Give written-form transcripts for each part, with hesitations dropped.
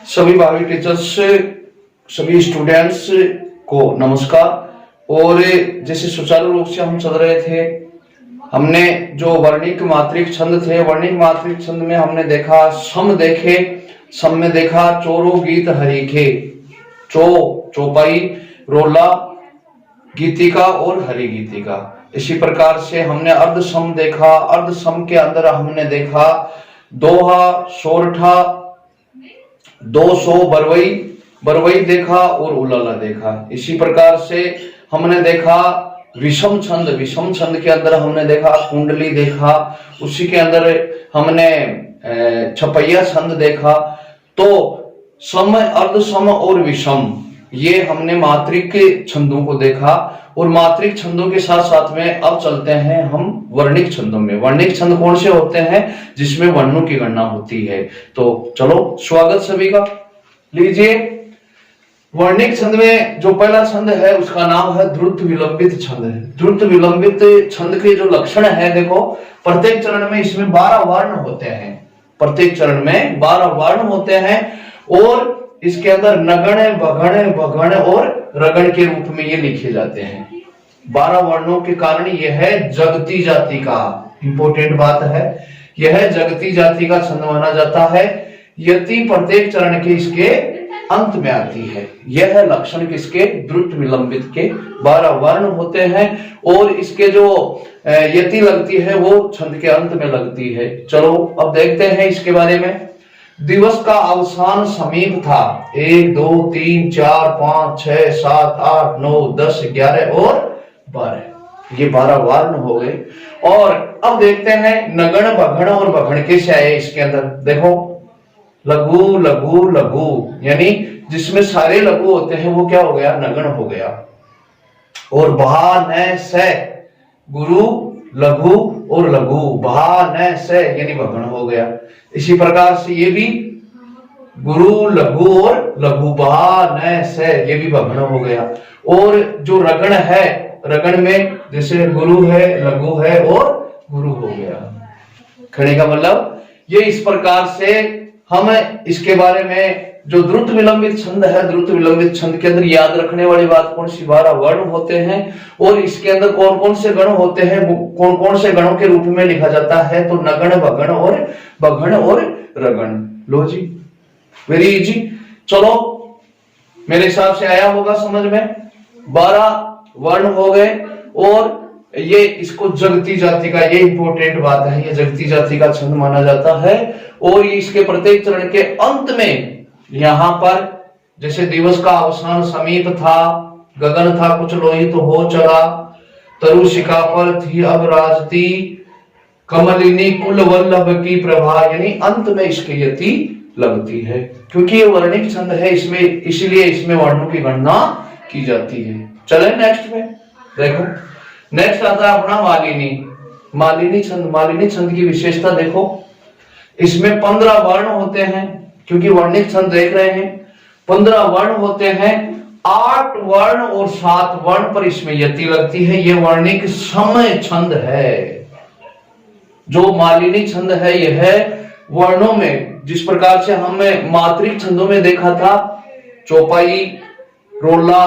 सभी भावी टीचर्स, सभी स्टूडेंट्स को नमस्कार। और जैसे सुचारू रूप से हम चल रहे थे, हमने जो वर्णिक मात्रिक छंद थे, वर्णिक मात्रिक छंद में हमने देखा सम देखे, सम में देखा चोरो गीत हरिखे, चौपाई, रोला, गीतिका और हरि गीतिका। इसी प्रकार से हमने अर्ध सम देखा, अर्ध सम के अंदर हमने देखा दोहा, सोरठा, 200 बरवई, बरवई देखा और उलाला देखा। इसी प्रकार से हमने देखा विषम छंद, विषम छंद के अंदर हमने देखा कुंडली देखा, उसी के अंदर हमने छपैया छंद देखा। तो सम, अर्ध सम और विषम, ये हमने मात्रिक छंदों को देखा। और मात्रिक छंदों के साथ साथ में अब चलते हैं हम वर्णिक छंदों में। वर्णिक छंद कौन से होते हैं? जिसमें वर्णों की गणना होती है। तो चलो, स्वागत सभी का। लीजिए, वर्णिक छंद में जो पहला छंद है उसका नाम है द्रुत विलंबित छंद है। द्रुत विलंबित छंद के जो लक्षण है, देखो, प्रत्येक चरण में इसमें 12 वर्ण होते हैं। प्रत्येक चरण में 12 वर्ण होते हैं और इसके अंदर नगण, वगण, भगण और रगण के रूप में ये लिखे जाते हैं। 12 वर्णों के कारण यह है जगती जाति का, इंपॉर्टेंट बात है, यह जगती जाति का छंद माना जाता है। यति प्रत्येक चरण के इसके अंत में आती है। यह लक्षण किसके? द्रुत विलंबित के 12 वर्ण होते हैं और इसके जो यति लगती है वो छंद के अंत में लगती है। चलो अब देखते हैं इसके बारे में। दिवस का अवसान समीप था। 1 2 3 4 5 6 7 8 9 10 11 और 12, ये 12 वर्ण हो गए। और अब देखते हैं नगण, भगण और भगण कैसे आए इसके अंदर। देखो, लघु, लघु, लघु, यानी जिसमें सारे लघु होते हैं वो क्या हो गया? नगण हो गया। और भा, न, से, गुरु, लघु और लघु, भा, न, से, यानी भगण हो गया। इसी प्रकार से ये भी गुरु, लघु और लघु, भा, न, से, ये भी भगण हो गया। और जो रगण है, रगण में जैसे गुरु है, लघु है और गुरु हो गया। खड़े का मतलब ये इस प्रकार से हम इसके बारे में जो द्रुत विलंबित छंद है, द्रुत विलंबित छंद के अंदर याद रखने वाली बात कौन सी? 12 वर्ण होते हैं और इसके अंदर कौन कौन से गण होते हैं, कौन कौन से गणों के रूप में लिखा जाता है? तो नगण, भगण और भगण और रगण। लो जी, वेरी इजी। चलो, मेरे हिसाब से आया होगा समझ में। 12 वर्ण हो गए और ये इसको जगती जाति का, ये इंपॉर्टेंट बात है, ये जगती जाति का छंद माना जाता है। और इसके प्रत्येक चरण के अंत में यहां पर जैसे दिवस का अवसान समीप था, गगन था कुछ लोहित तो हो चला, तरु शिखा पर थी अब राजती, कमलिनी कुल वल्लभ की प्रभा, यानी अंत में इसकी यति लगती है। क्योंकि ये वर्णिक छंद है, इसमें इसलिए इसमें वर्णों की गणना की जाती है। चले नेक्स्ट में। देखो, नेक्स्ट आता है अपना मालिनी। मालिनी छंद, मालिनी छंद की विशेषता देखो, इसमें 15 वर्ण होते हैं। क्योंकि वर्णिक छंद देख रहे हैं, 15 वर्ण होते हैं। 8 वर्ण और 7 वर्ण पर इसमें यति लगती है। यह वर्णिक समय छंद है। जो मालिनी छंद है यह वर्णों में, जिस प्रकार से हमने मात्रिक छंदों में देखा था, चौपाई, रोला,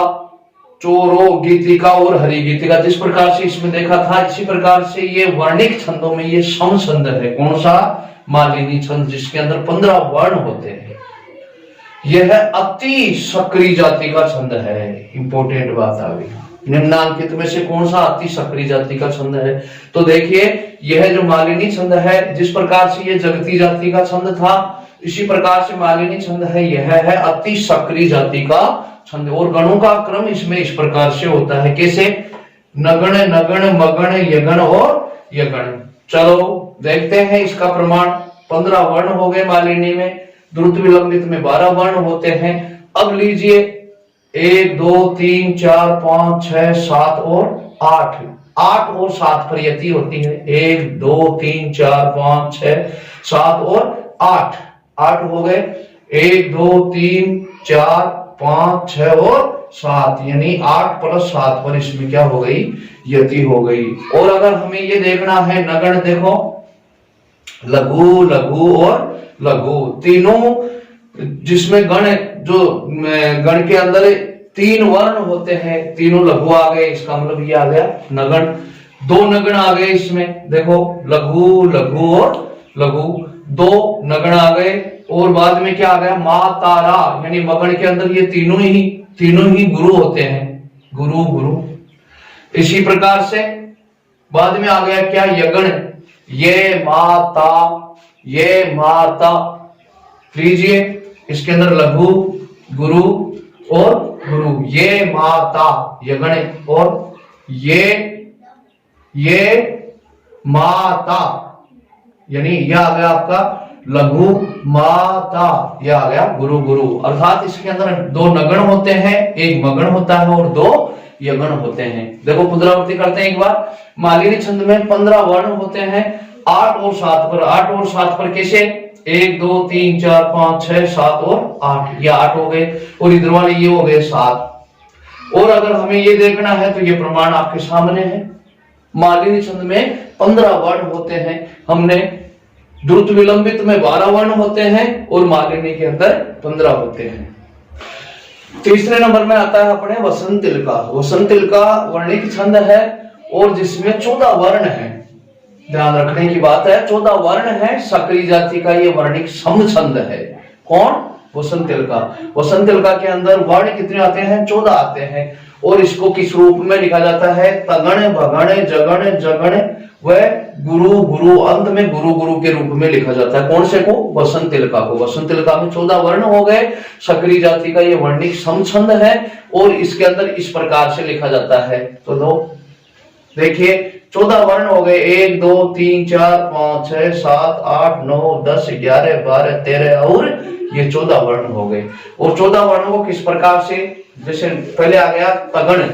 चोरो, गीतिका और हरि गीतिका, जिस प्रकार से इसमें देखा था, इसी प्रकार से ये वर्णिक छंदों में ये सम छंद है। कौन सा? मालिनी छंद, जिसके अंदर 15 वर्ण होते हैं। यह अति सक्रिय जाति का छंद है। इंपॉर्टेंट बात आ गई। निम्नांकित में से कौन सा अति सक्रिय जाति का छंद है? तो देखिए, यह जो मालिनी छंद है, जिस प्रकार से ये जगती जाति का छंद था, इसी प्रकार से मालिनी छंद है, यह है अति सक्रिय जाति का छंद। और गणों का क्रम इसमें इस प्रकार से होता है। कैसे? नगण, नगण, मगण, यगण और यगण। चलो देखते हैं इसका प्रमाण। 15 वर्ण हो गए मालिनी में, द्रुत विलंबित में 12 वर्ण होते हैं। अब लीजिए, 1 2 3 4 5 6 7 और 8, 8 और 7 पर यति होती है। 1 2 3 4 5 6 7 और 8, 8 हो गए। 1 2 3 4 5 6 और 7, यानी 8 + 7 पर इसमें क्या हो गई? यति हो गई। और अगर हमें ये देखना है नगण, देखो, लघु, लघु और लघु, तीनों जिसमें गण जो गण के अंदर 3 वर्ण होते हैं, तीनों लघु आ गए, इसका मतलब ये आ गया नगण। 2 नगण आ गए इसमें, देखो लघु लघु और लघु, 2 नगण आ गए। और बाद में क्या आ गया, मा तारा, यानी मगण के अंदर ये तीनों ही गुरु होते हैं, गुरु गुरु। इसी प्रकार से बाद में आ गया क्या, यगण, ये माता, ये माता, लीजिए इसके अंदर लघु गुरु और गुरु, ये माता यगण, और ये माता, यानी यह आ गया आपका लघु माता, यह आ गया गुरु गुरु। अर्थात इसके अंदर 2 नगण होते हैं, एक मगण होता है और 2 यगण होते हैं। देखो पुनरावृत्ति करते हैं एक बार। मालिनी छंद में 15 वर्ण होते हैं, 8 और 7 पर। 8 और 7 पर कैसे, 1 2 3 4 5 6 7 और 8, ये 8 हो गए, और इधर वाले ये हो गए 7। और अगर हमें ये देखना है तो ये प्रमाण आपके सामने है। मालिनी छंद में 15 वर्ण होते हैं, हमने द्रुत विलंबित में 12 वर्ण होते हैं और मालिनी के अंदर 15 होते हैं। तीसरे नंबर में आता है अपने वसंत तिलका। वसंत तिलका वर्णिक छंद है और जिसमें 14 वर्ण है, ध्यान रखने की बात है, 14 वर्ण है, सकरी जाति का ये वर्णिक सम छंद है। कौन, वसंत तिलका। वसंत तिलका के अंदर वर्ण कितने आते हैं, 14 आते हैं, और इसको किस रूप में लिखा जाता है, तगण भगण जगण जगण व गुरु गुरु, अंत में गुरु गुरु के रूप में लिखा जाता है। कौन से को, वसंत तिलका को। वसंत तिलका में 14 वर्ण हो गए, सकरी जाति का ये वर्णिक सम छंद है, और इसके अंदर इस प्रकार से लिखा जाता है। तो दो देखिए 14 वर्ण हो गए, 1 2 3 4 5 6 7 8 9 10 11 12 13 और ये 14 वर्ण हो गए। और 14 वर्णों को किस प्रकार से, जैसे पहले आ गया तगण,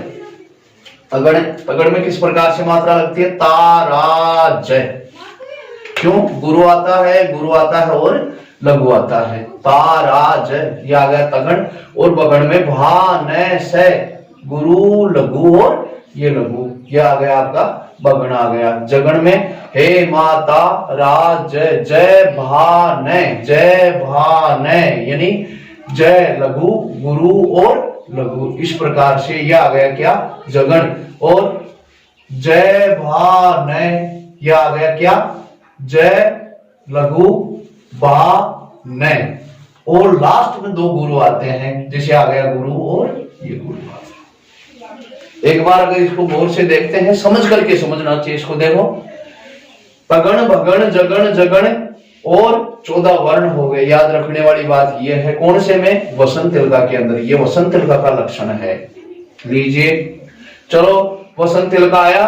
तगण, तगण में किस प्रकार से मात्रा लगती है, ताराज। क्यों, गुरु आता है और लघु आता है, ताराज, ये आ गया तगण। और बगण में भा न से, गुरु लघु और ये लघु, ये आ गया आपका बगण आ गया। जगण में हे माता राज जय भान, जय भान, यानी जय लघु गुरु और लघु, इस प्रकार से यह आ गया क्या, जगण। और जय भान, यह आ गया क्या, जय लघु भान। और लास्ट में 2 गुरु आते हैं, जैसे आ गया गुरु और ये गुरु। एक बार अगर इसको गौर से देखते हैं, समझ करके समझना चाहिए इसको। देखो तगण भगण जगण जगण और 14 वर्ण हो गए। याद रखने वाली बात यह है, कौन से में, वसंत तिलका के अंदर। ये वसंत तिलका का लक्षण है। लीजिए चलो वसंत तिलका आया।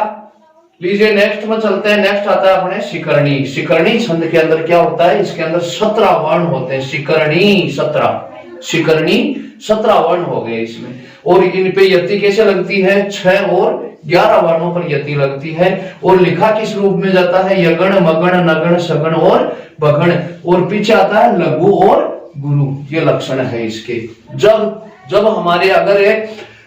लीजिए नेक्स्ट में चलते हैं। नेक्स्ट आता है अपने शिकरणी। शिकरणी छंद के अंदर क्या होता है, इसके अंदर 17 वर्ण होते हैं। शिकरणी 17, शिकरणी 17 वर्ण हो गए इसमें। और इन पे यति कैसे लगती है, 6 और 11 वर्णों पर यति लगती है। और लिखा किस रूप में जाता है, यगण मगण नगण सगण और बगण। और पीछे आता है लघु और गुरु, ये लक्षण है इसके। जब हमारे अगर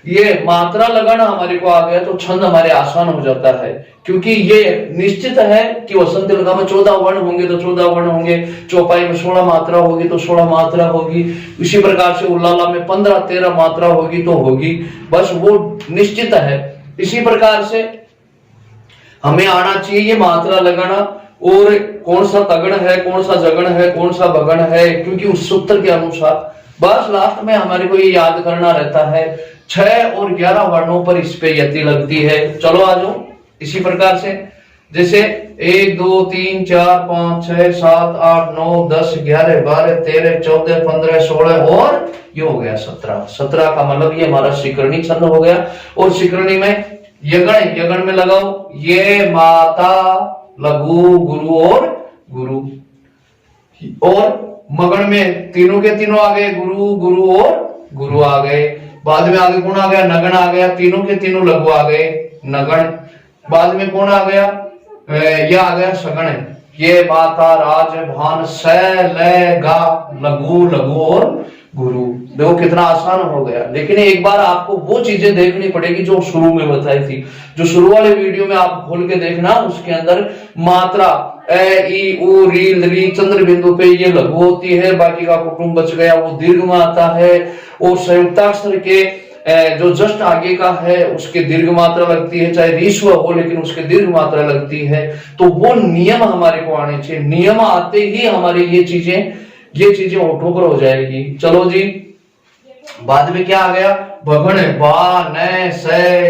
ये मात्रा लगाना हमारे को आ गया तो छंद हमारे आसान हो जाता है, क्योंकि ये निश्चित है कि वसंत तिलका में 14 वर्ण होंगे तो 14 वर्ण होंगे, चौपाई में 16 मात्रा होगी तो 16 मात्रा होगी, इसी प्रकार से उल्लाला में 15-13 मात्रा होगी तो होगी, बस वो निश्चित है। इसी प्रकार से हमें आना चाहिए ये मात्रा लगाना, और कौन सा तगड़ है, कौन सा जगण है, कौन सा भगण है, क्योंकि उस सूत्र के अनुसार बस लास्ट में हमारे को ये याद करना रहता है। 6 और 11 वर्णों पर इस पे यति लगती है। चलो आ जाओ इसी प्रकार से, जैसे 1 2 3 4 5 6 7 8 9 10 11 12 13 14 15 16 और ये हो गया 17। 17 का मतलब ये हमारा शिकरणी छंद हो गया। और शिकरणी में यगण में लगाओ, ये माता लघु गुरु और गुरु। और मगन में तीनों के तीनों आ गए, गुरु गुरु और गुरु आ गए। बाद में आगे कौन आ गया, नगण आ गया, तीनों के तीनों लघु आ गए, नगण। बाद में कौन आ गया, यह आ गया सगण। ये माता राज भान स ल गा लघु लघु और गुरु। देखो कितना आसान हो गया, लेकिन एक बार आपको वो चीजें देखनी पड़ेगी जो शुरू में बताई थी। जो शुरू वाले वीडियो में आप खोल के देखना, उसके अंदर मात्रा ए ई उ री री चंद्र बिंदु पे ये लघु होती है, बाकी का कुटुंब बच गया वो दीर्घ में आता है। और संयुक्ताक्षर के जो जस्ट आगे का है उसके दीर्घ मात्रा लगती है, चाहे रीस्व हो लेकिन उसके दीर्घ मात्रा लगती है। तो वो नियम हमारे को आने चाहिए, नियम आते ही हमारी ये चीजें होठों पर हो जाएगी। चलो जी, बाद में क्या आ गया, भगण बा न स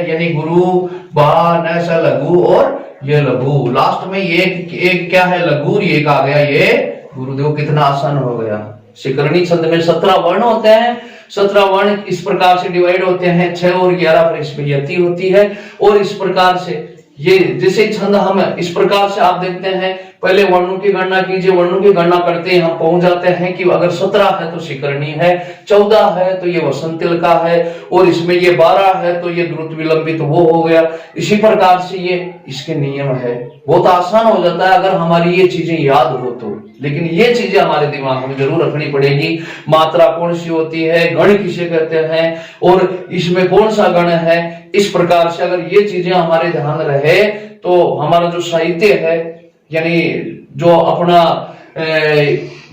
यानी गुरु, बा न स लघु और ये लघु। लास्ट में एक क्या है लघु, एक आ गया ये गुरु। देखो कितना आसान हो गया। शिकरणी छंद में 17 वर्ण होते हैं, 17 वर्ण इस प्रकार से डिवाइड होते हैं, 6 और 11 पर इसमें यति होती है। और इस प्रकार से ये जैसे छंद हम इस प्रकार से आप देखते हैं, पहले वर्णों की गणना कीजिए, वर्णों की गणना करते हैं हम पहुंच जाते हैं कि अगर 17 है तो शिकरणी है, 14 है तो ये वसंतिल का है, और इसमें ये 12 है तो ये द्रुत विलंबित वो हो गया। इसी प्रकार से ये इसके नियम है। बहुत आसान हो जाता है अगर हमारी ये चीजें याद हो तो, लेकिन ये चीजें हमारे दिमाग में जरूर रखनी पड़ेगी। मात्रा कौन सी होती है, गण किसे कहते हैं, और इसमें कौन सा गण है। इस प्रकार से अगर ये चीजें हमारे ध्यान रहे तो हमारा जो साहित्य है, यानी जो अपना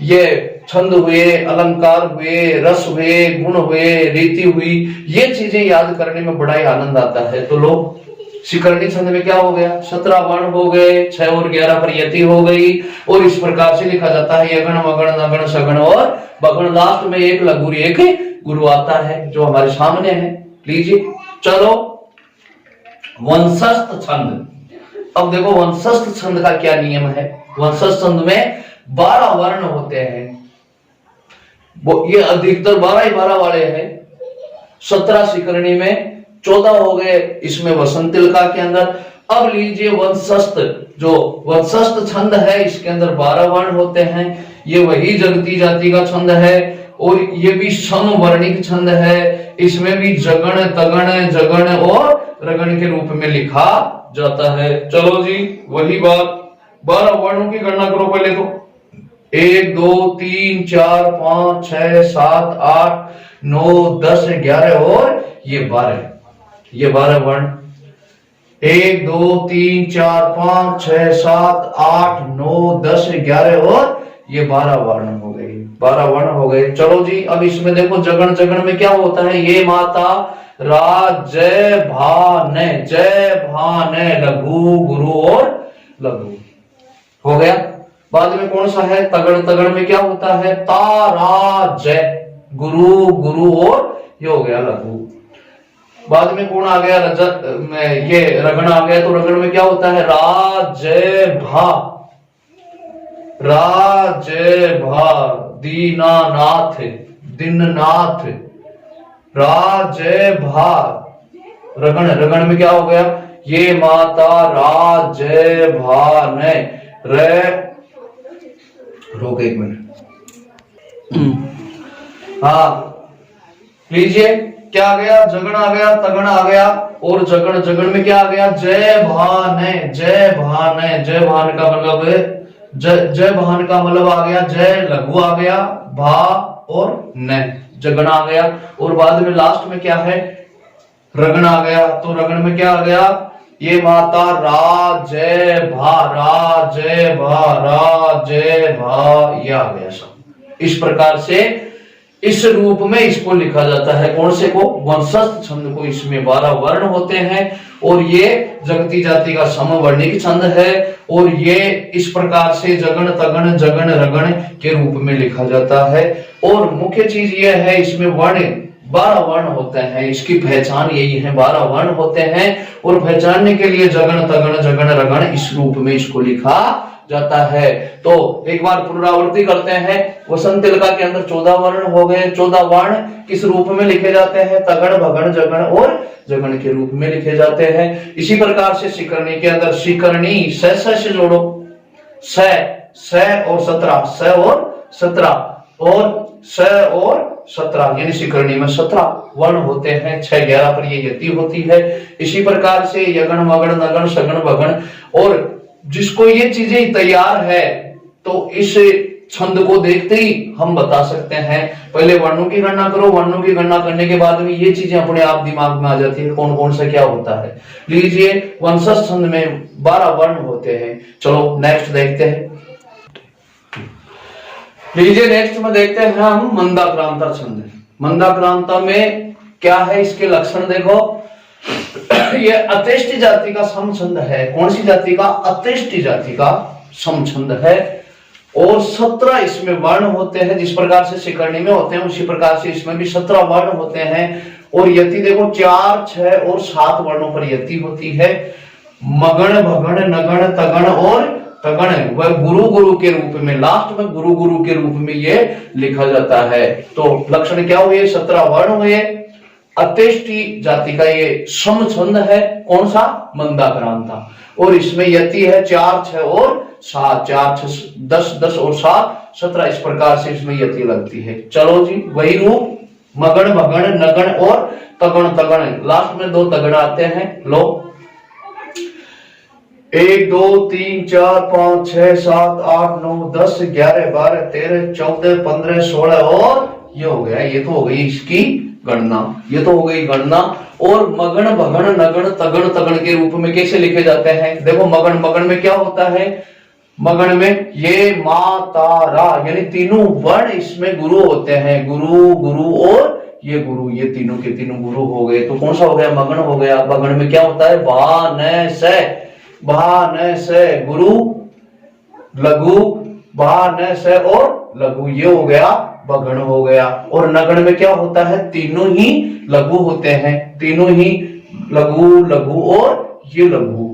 ये छंद हुए, अलंकार हुए, रस हुए, गुण हुए, रीति हुई, ये चीजें याद करने में बड़ा ही आनंद आता है। तो लोग शिकरणी छंद में क्या हो गया, 17 वर्ण हो गए, 6 और 11 पर यति हो गई, और इस प्रकार से लिखा जाता है यगण मगण नगण सगण और बगण। लास्ट में एक लघु एक गुरु आता है जो हमारे सामने है। लीजिए चलो, वंशस्थ छंद। अब देखो वंशस्थ छंद का क्या नियम है। वंशस्थ छंद में 12 वर्ण होते हैं, वो ये अधिकतर 12 ही 12 वाले हैं। 17 शिकरणी में, 14 हो गए इसमें वसंतिलका के अंदर। अब लीजिए वंशस्थ, जो वंशस्थ छंद है इसके अंदर 12 वर्ण होते हैं। ये वही जगती जाति का छंद है, और ये भी समवर्णिक छंद है। इसमें भी जगण तगण जगण और रगण के रूप में लिखा जाता है। चलो जी वही बात, 12 वर्णों की गणना करो पहले तो। 1 2 3 4 5 6 7 8 9 10 11 और ये 12 वर्ण। 1 2 3 4 5 6 7 8 9 10 11 और ये 12 वर्ण हो गए, 12 वर्ण हो गए। चलो जी, अब इसमें देखो जगण, जगण में क्या होता है, ये माता रा जय भान, जय भान लघु गुरु और लघु हो गया। बाद में कौन सा है, तगड़, तगड़ में क्या होता है, तारा जय गुरु गुरु और ये हो गया लघु। बाद में कौन आ गया, रजत में ये रगण आ गया, तो रगण में क्या होता है, राजय भा, राजय भा दीनानाथ दीननाथ राजय भा। रगण, रगण में क्या हो गया, ये माता राजय भा ने रे, रोक 1 मिनट। हाँ लीजिए क्या आ गया, जगण आ गया, तगण आ गया, और जगण, जगण में क्या आ गया, जय भान, जय भान, जय भान का मतलब जय भान का मतलब आ गया, जय लघु आ गया, भा और न जगण आ गया, और बाद में लास्ट में क्या है, रगण आ गया। तो रगण में क्या आ गया, ये माता राजय भा, राजय भा, राजय भा, ये आ गया सब। इस प्रकार से इस रूप में इसको लिखा जाता है। कौन से को, वंशस्थ छंद को। इसमें 12 वर्ण होते हैं, और ये जगती जाति का समवर्णिक छंद है, और ये इस प्रकार से जगण तगण जगण रगण के रूप में लिखा जाता है। और मुख्य चीज ये है, इसमें वर्ण 12 वर्ण होते हैं, इसकी पहचान यही है, 12 वर्ण होते हैं, और पहचानने के लिए जगण तगण जगण रगण इस रूप में इसको लिखा जाता है। तो एक बार पुनरावृत्ति करते हैं, वसंतिलका के अंदर 14 वर्ण हो गए। 14 वर्ण किस रूप में लिखे जाते हैं, तगण भगण जगण और जगण के रूप में लिखे जाते हैं। इसी प्रकार से शिकरणी के अंदर, शिकरणी स से जोड़ो, स और 17, स और 17 और स और 17, यानी शिकरणी में 17 वर्ण होते हैं। 6 11 पर ये यति होती है। इसी प्रकार से यगण मगण नगण सगण भगण, और जिसको ये चीजें तैयार है तो इस छंद को देखते ही हम बता सकते हैं। पहले वर्णों की गणना करो, वर्णों की गणना करने के बाद में ये चीजें अपने आप दिमाग में आ जाती है कौन कौन सा क्या होता है। लीजिए वंशज छंद में 12 वर्ण होते हैं। चलो नेक्स्ट देखते हैं। लीजिए नेक्स्ट में देखते हैं हम मंदाक्रांता छंद। मंदाक्रांता में क्या है, इसके लक्षण देखो। ये अत्यष्टि जाति का समछंद है। कौन सी जाति का? अत्यष्टि जाति का समछंद है। और 17 इसमें वर्ण होते हैं। जिस प्रकार से शिकरणी में होते हैं उसी प्रकार से इसमें भी 17 वर्ण होते हैं। और यति देखो 4, 6 और 7 वर्णों पर यति होती है। मगण, भगण, नगण, तगण और तगण वह गुरु गुरु के रूप में, लास्ट में गुरु गुरु के रूप में ये लिखा जाता है। तो लक्षण क्या हुए? 17 वर्ण हुए। अत्यष्टि जाति का ये समछंद है। कौन सा? मंदाक्रांता। और इसमें यति है 4, 6 और 7। 4, 6, 10, 10 और 7, 17। इस प्रकार से इसमें यति लगती है। चलो जी, वही रूप मगण, भगण, नगण और तगण। तगण लास्ट में 2 तगड़ आते हैं। लो 1, 2, 3, 4, 5, 6, 7, 8, 9, 10, 11, 12, 13, 14, 15, 16 और ये हो गया। ये तो हो गई इसकी गणना। ये तो हो गई गणना। और मगण, भगण, नगण, तगण, तगण के रूप में कैसे लिखे जाते हैं? देखो मगण, मगण में क्या होता है? मगण में ये मा ता रा यानी तीनों वर्ण इसमें गुरु होते हैं। गुरु, गुरु और ये गुरु, ये तीनों के तीनों गुरु हो गए। तो कौन सा हो गया? मगण हो गया। मगण में क्या होता है? भा न से, भा न से गुरु, लघु, भा न से और लघु, ये हो गया बगण हो गया। और नगण में क्या होता है? तीनों ही लघु होते हैं। तीनों ही लघु, लघु और ये लघु,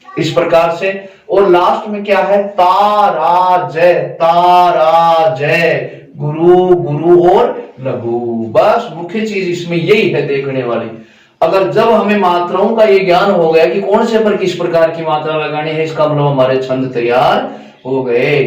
इस प्रकार से। और लास्ट में क्या है? तारा जय, तारा जय गुरु, गुरु और लघु। बस मुख्य चीज इसमें यही है देखने वाली। अगर जब हमें मात्राओं का ये ज्ञान हो गया कि कौन से पर किस प्रकार की मात्रा लगानी है, इसका मतलब हमारे छंद तैयार हो गए।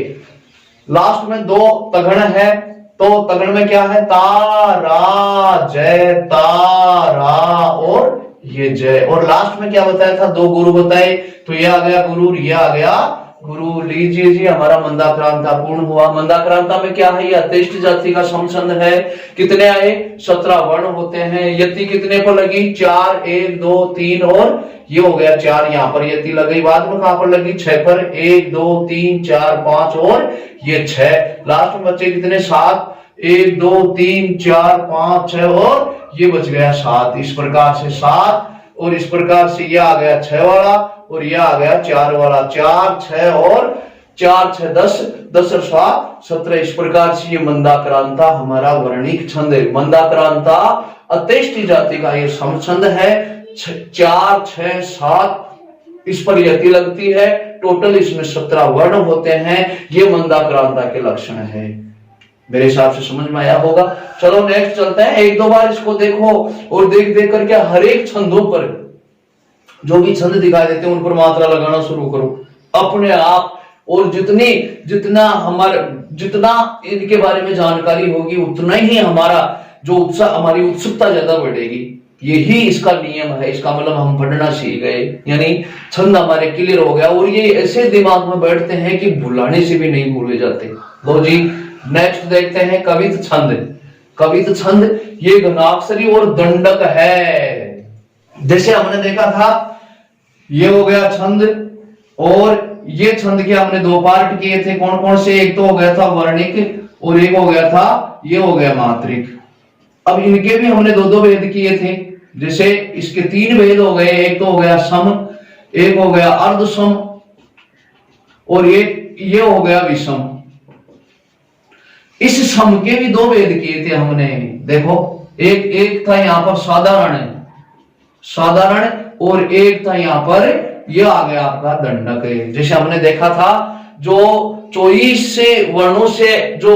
लास्ट में 2 तगण है। तो तगण में क्या है? तारा जय, तारा और ये जय। और लास्ट में क्या बताया था? 2 गुरु बताए। तो ये आ गया गुरु, ये आ गया गुरु। लीजिए जी, हमारा मंदाक्रांता पूर्ण हुआ। मंदाक्रांता में क्या है? ये अत्यष्टि जाति का समछंद है। कितने आए? 17 वर्ण होते हैं। यति कितने पर लगी? 4, 1, 2, 3 और ये हो गया 4। यहाँ पर यति लगी। बाद में कहां पर लगी? 6 पर। 1, 2, 3, 4, 5 और ये 6। लास्ट में बचे कितने? 7। 1, 2, 3, 4, 5, 6 और ये बच गया 7। इस प्रकार से 7 और इस प्रकार से ये आ गया 6 वाला और ये आ गया 4 वाला। 4, 6 और 4, 6, 10, 10 और 7, 17। इस प्रकार से ये मंदाक्रांता हमारा वर्णिक छंद है। मंदाक्रांता अत्यष्टि जाति का ये समछंद है। 4, 6, 7 इस पर यति लगती है। टोटल इसमें 17 वर्ण होते हैं। ये मंदाक्रांता के लक्षण है। मेरे हिसाब से समझ में आया होगा। चलो नेक्स्ट चलते हैं। 1-2 बार इसको देखो और देख देख करके हर एक छंदों पर जो भी छंद दिखाई देते हैं उन पर मात्रा लगाना शुरू करो अपने आप। और जितना इनके बारे में जानकारी होगी उतना ही हमारा जो उत्साह, हमारी उत्सुकता ज्यादा बढ़ेगी। यही इसका नियम है। इसका मतलब हम पढ़ना सीख गए, यानी छंद हमारे क्लियर हो गया। और ये ऐसे दिमाग में बैठते हैं कि भुलाने से भी नहीं भूले जाते। लो जी नेक्स्ट देखते हैं कवित छंद। कवित छंद ये घनाक्षरी और दंडक है। जैसे हमने देखा था ये हो गया छंद और ये छंद के हमने 2 पार्ट किए थे। कौन कौन से? एक तो हो गया था वर्णिक और एक हो गया था ये हो गया मात्रिक। अब इनके भी हमने 2-2 भेद किए थे। जैसे इसके 3 भेद हो गए। एक तो हो गया सम, एक हो गया अर्ध सम और एक ये हो गया विषम। इस सम के भी 2 भेद किए थे हमने। देखो एक था यहां पर साधारण और एक था यहां पर ये आ गया आपका दंडक। जैसे हमने देखा था जो 24 से वर्णों से जो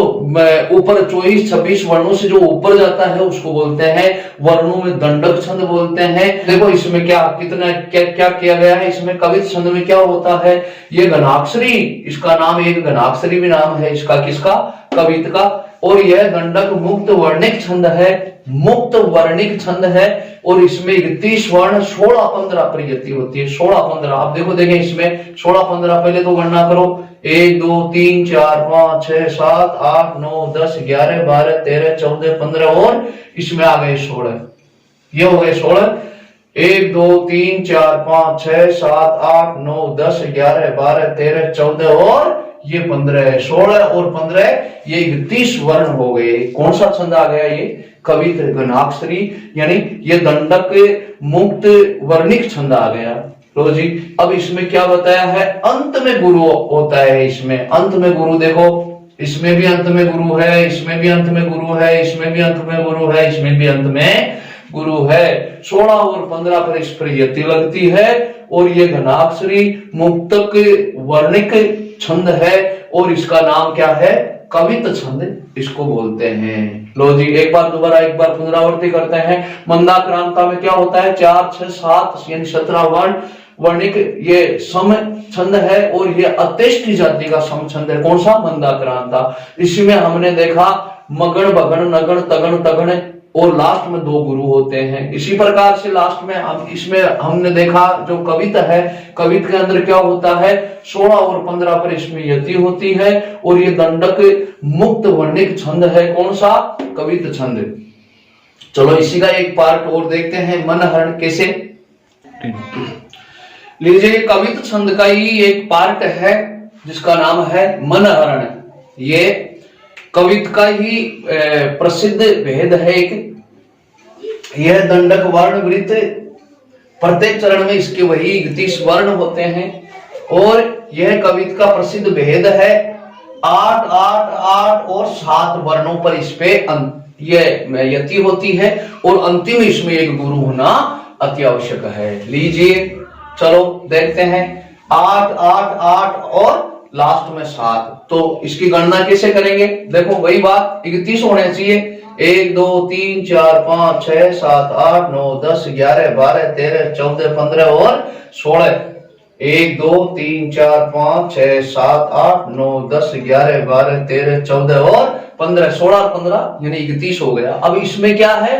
ऊपर 24-26 वर्णों से जो ऊपर जाता है उसको बोलते हैं वर्णों में दंडक छंद बोलते हैं। देखो इसमें क्या किया गया है। इसमें कवित छंद में क्या होता है? ये घनाक्षरी, इसका नाम एक घनाक्षरी भी नाम है इसका। किसका? कवित का। और यह दंडक मुक्त वर्णिक छंद है, मुक्त वर्णिक छंद है। और इसमें 31 वर्ण 16-15 पर यति होती है। 16-15 आप देखो देखें इसमें 16-15 पहले तो गणना करो। 1 2 3 4 5 6 7 8 9 10 11 12 13 14 15 और इसमें आ गए 16। ये हो गए 16। 1 2 3 4 5 6 7 8 9 10 11 12 13 14 और ये 15 है। 16 और 15 ये 31 वर्ण हो गए। कौन सा छंद आ गया? ये कवित घनाक्षरी, यानी ये दंडक मुक्त वर्णिक छंद आ गया। लो जी, अब इसमें क्या बताया है? अंत में गुरु होता है। इसमें अंत में गुरु देखो, इसमें भी अंत में गुरु है, इसमें भी अंत में गुरु है, इसमें भी अंत में गुरु है, इसमें भी अंत में गुरु है। 16 और 15 पर इस पर यति लगती है और ये घनाक्षरी मुक्तक वर्णिक छंद है और इसका नाम क्या है? कवित छंद इसको बोलते हैं। लो जी, एक बार दोबारा एक बार पुनरावृत्ति करते हैं। मंदाक्रांता में क्या होता है? 4 6 7 यानी 17 वर्ण वर्णिक ये सम छंद है और ये अत्यष्टि जाति का सम छंद है। कौन सा? मंदाक्रांता। इसमें हमने देखा मगन भगन नगन तगन तगन और लास्ट में 2 गुरु होते हैं। इसी प्रकार से लास्ट में इसमें हमने देखा जो कवित है, कवित के अंदर क्या होता है? 16 और 15 पर इसमें यति होती है और ये दंडक मुक्त वर्णिक छंद है। कौन सा? कवित छंद। चलो इसी का एक पार्ट और देखते हैं, मनहरण कैसे। लीजिए, कवित छंद का ही एक पार्ट है जिसका नाम है मनहरण। ये कवित का ही प्रसिद्ध भेद है एक। यह दंडक वर्ण वृत्त, प्रत्येक चरण में इसके वही 31 वर्ण होते हैं और यह कवित का प्रसिद्ध भेद है। 8 8 8 और 7 वर्णों पर इस पे ये यति होती है और अंतिम इसमें एक गुरु होना अति आवश्यक है। लीजिए चलो देखते हैं। 8 8 8 और लास्ट में 7, तो इसकी गणना कैसे करेंगे? देखो वही बात, 31 होने चाहिए। 1 2 3 4 5 6 7 8 9 10 11 12 13 14 15 और 16। 1 2 3 4 5 6 7 8 9 10 11 12 13 14 और 15। 16 और 15 यानी 31 हो गया। अब इसमें क्या है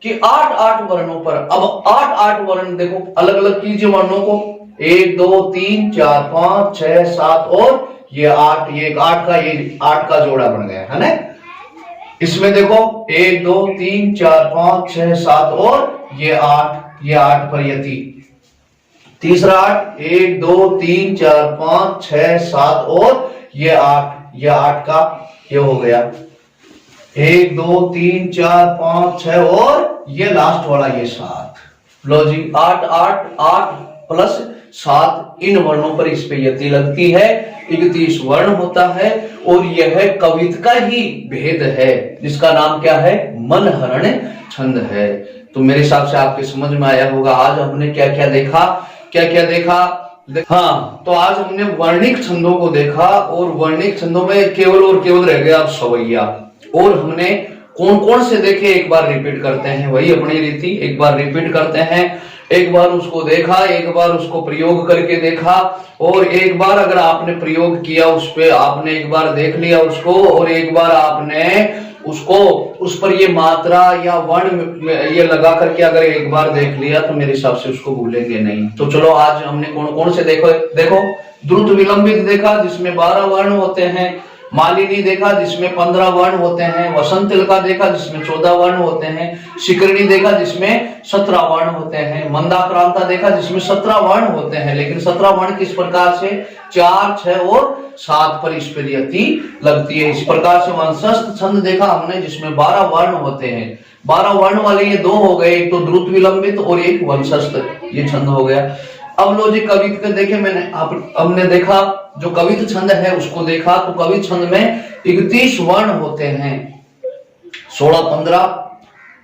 कि 8 8 वर्णों पर, अब 8 8 वर्ण देखो अलग अलग कीजिए वर्णों को। 1 2 3 4 5 6 7 और ये 8, ये 8 का, ये 8 का जोड़ा बन गया है ना। इसमें देखो 1 2 3 4 5 6 7 और ये 8 पर यति। तीसरा 8, 1 2 3 4 5 6 7 और ये 8 का ये हो गया। 1 2 3 4 5 6 और ये लास्ट वाला ये 7। लो जी, 8 8 8 प्लस 7 इन वर्णों पर इस पे यति लगती है। 31 वर्ण होता है और यह कवित का ही भेद है जिसका नाम क्या है? मनहरण छंद है। तो मेरे हिसाब से आपके समझ में आया होगा आज हमने क्या क्या देखा। हाँ, तो आज हमने वर्णिक छंदों को देखा और वर्णिक छंदों में केवल और केवल रह गया सवैया। और हमने कौन कौन से देखे एक बार रिपीट करते हैं, वही अपनी रीति एक बार रिपीट करते हैं। एक बार उसको देखा, एक बार उसको प्रयोग करके देखा और एक बार अगर आपने प्रयोग किया उस पे, आपने एक बार देख लिया उसको और एक बार आपने उसको उस पर ये मात्रा या वर्ण ये लगा करके अगर एक बार देख लिया तो मेरे हिसाब से उसको भूलेंगे नहीं। तो चलो आज हमने कौन कौन से देखो द्रुत विलंबित देखा जिसमें 12 वर्ण होते हैं, मालिनी देखा जिसमें 15 वर्ण होते हैं, वसंत तिलका देखा जिसमें 14 वर्ण होते हैं, शिकरणी देखा जिसमें 17 वर्ण होते हैं, मंदाक्रांता देखा जिसमें 17 वर्ण होते हैं। लेकिन 17 वर्ण किस प्रकार से? 4 6 और 7 पर इस पर यति लगती है। इस प्रकार से वंशस्थ छंद देखा हमने जिसमें 12 वर्ण होते हैं। 12 वर्ण वाले ये 2 हो गए, एक तो द्रुत विलंबित और एक वंशस्थ, ये छंद हो गया। अब लो जी कवित के देखे हमने देखा जो कवित छंद है उसको देखा। तो कवित छंद में 31 वर्ण होते हैं, 16 15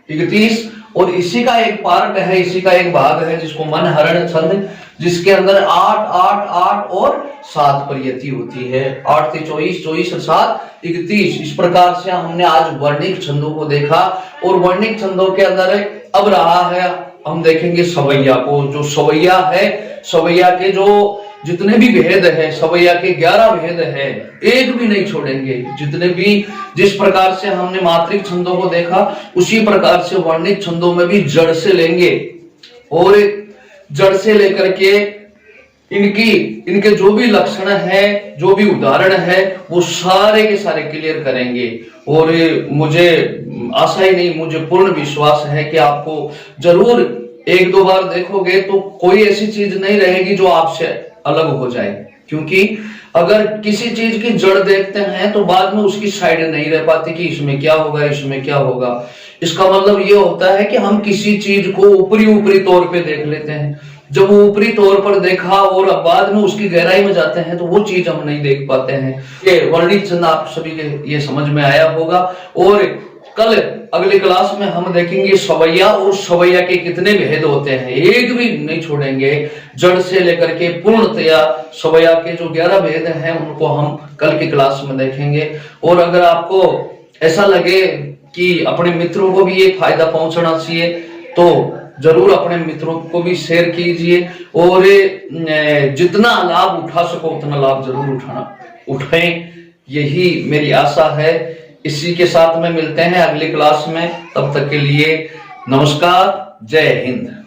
31 और इसी का एक पार्ट है, इसी का एक भाग है जिसको मनहरण छंद, जिसके अंदर 8 8 8 और 7 पर यति होती है। 8 से 24 24 और 7 31। इस प्रकार से हमने आज वर्णिक छंदों को देखा और वर्णिक छंदों के अंदर अब रहा है हम देखेंगे सवैया को। जो सवैया है, सवैया के जो जितने भी भेद है, सवैया के 11 भेद है, एक भी नहीं छोड़ेंगे। जितने भी, जिस प्रकार से हमने मात्रिक छंदों को देखा, उसी प्रकार से वर्णिक छंदों में भी जड़ से लेंगे और जड़ से लेकर के इनके जो भी लक्षण है, जो भी उदाहरण है, वो सारे के सारे क्लियर करेंगे। और मुझे आशा ही नहीं, मुझे पूर्ण विश्वास है कि आपको जरूर एक दो बार देखोगे तो कोई ऐसी चीज नहीं रहेगी जो आपसे अलग हो जाए। क्योंकि अगर किसी चीज की जड़ देखते हैं तो बाद में उसकी साइड नहीं रह पाती कि इसमें क्या होगा, इसमें क्या होगा। इसका मतलब ये होता है कि हम किसी चीज को ऊपरी तौर पे देख लेते हैं। जब वो ऊपरी तौर पर देखा और अब बाद में उसकी गहराई में जाते हैं तो वो चीज हम नहीं देख पाते हैं। ये वर्णिक छंद आप सभी के ये समझ में आया होगा। और कल अगली क्लास में हम देखेंगे सवैया, और सवैया के कितने भेद होते हैं, एक भी नहीं छोड़ेंगे। जड़ से लेकर के पूर्णतया सवैया के जो 11 भेद हैं उनको हम कल की क्लास में देखेंगे। और अगर आपको ऐसा लगे कि अपने मित्रों को भी ये फायदा पहुंचना चाहिए तो जरूर अपने मित्रों को भी शेयर कीजिए और जितना लाभ उठा सको उतना लाभ जरूर उठाएं। यही मेरी आशा है। इसी के साथ में मिलते हैं अगली क्लास में। तब तक के लिए नमस्कार, जय हिंद।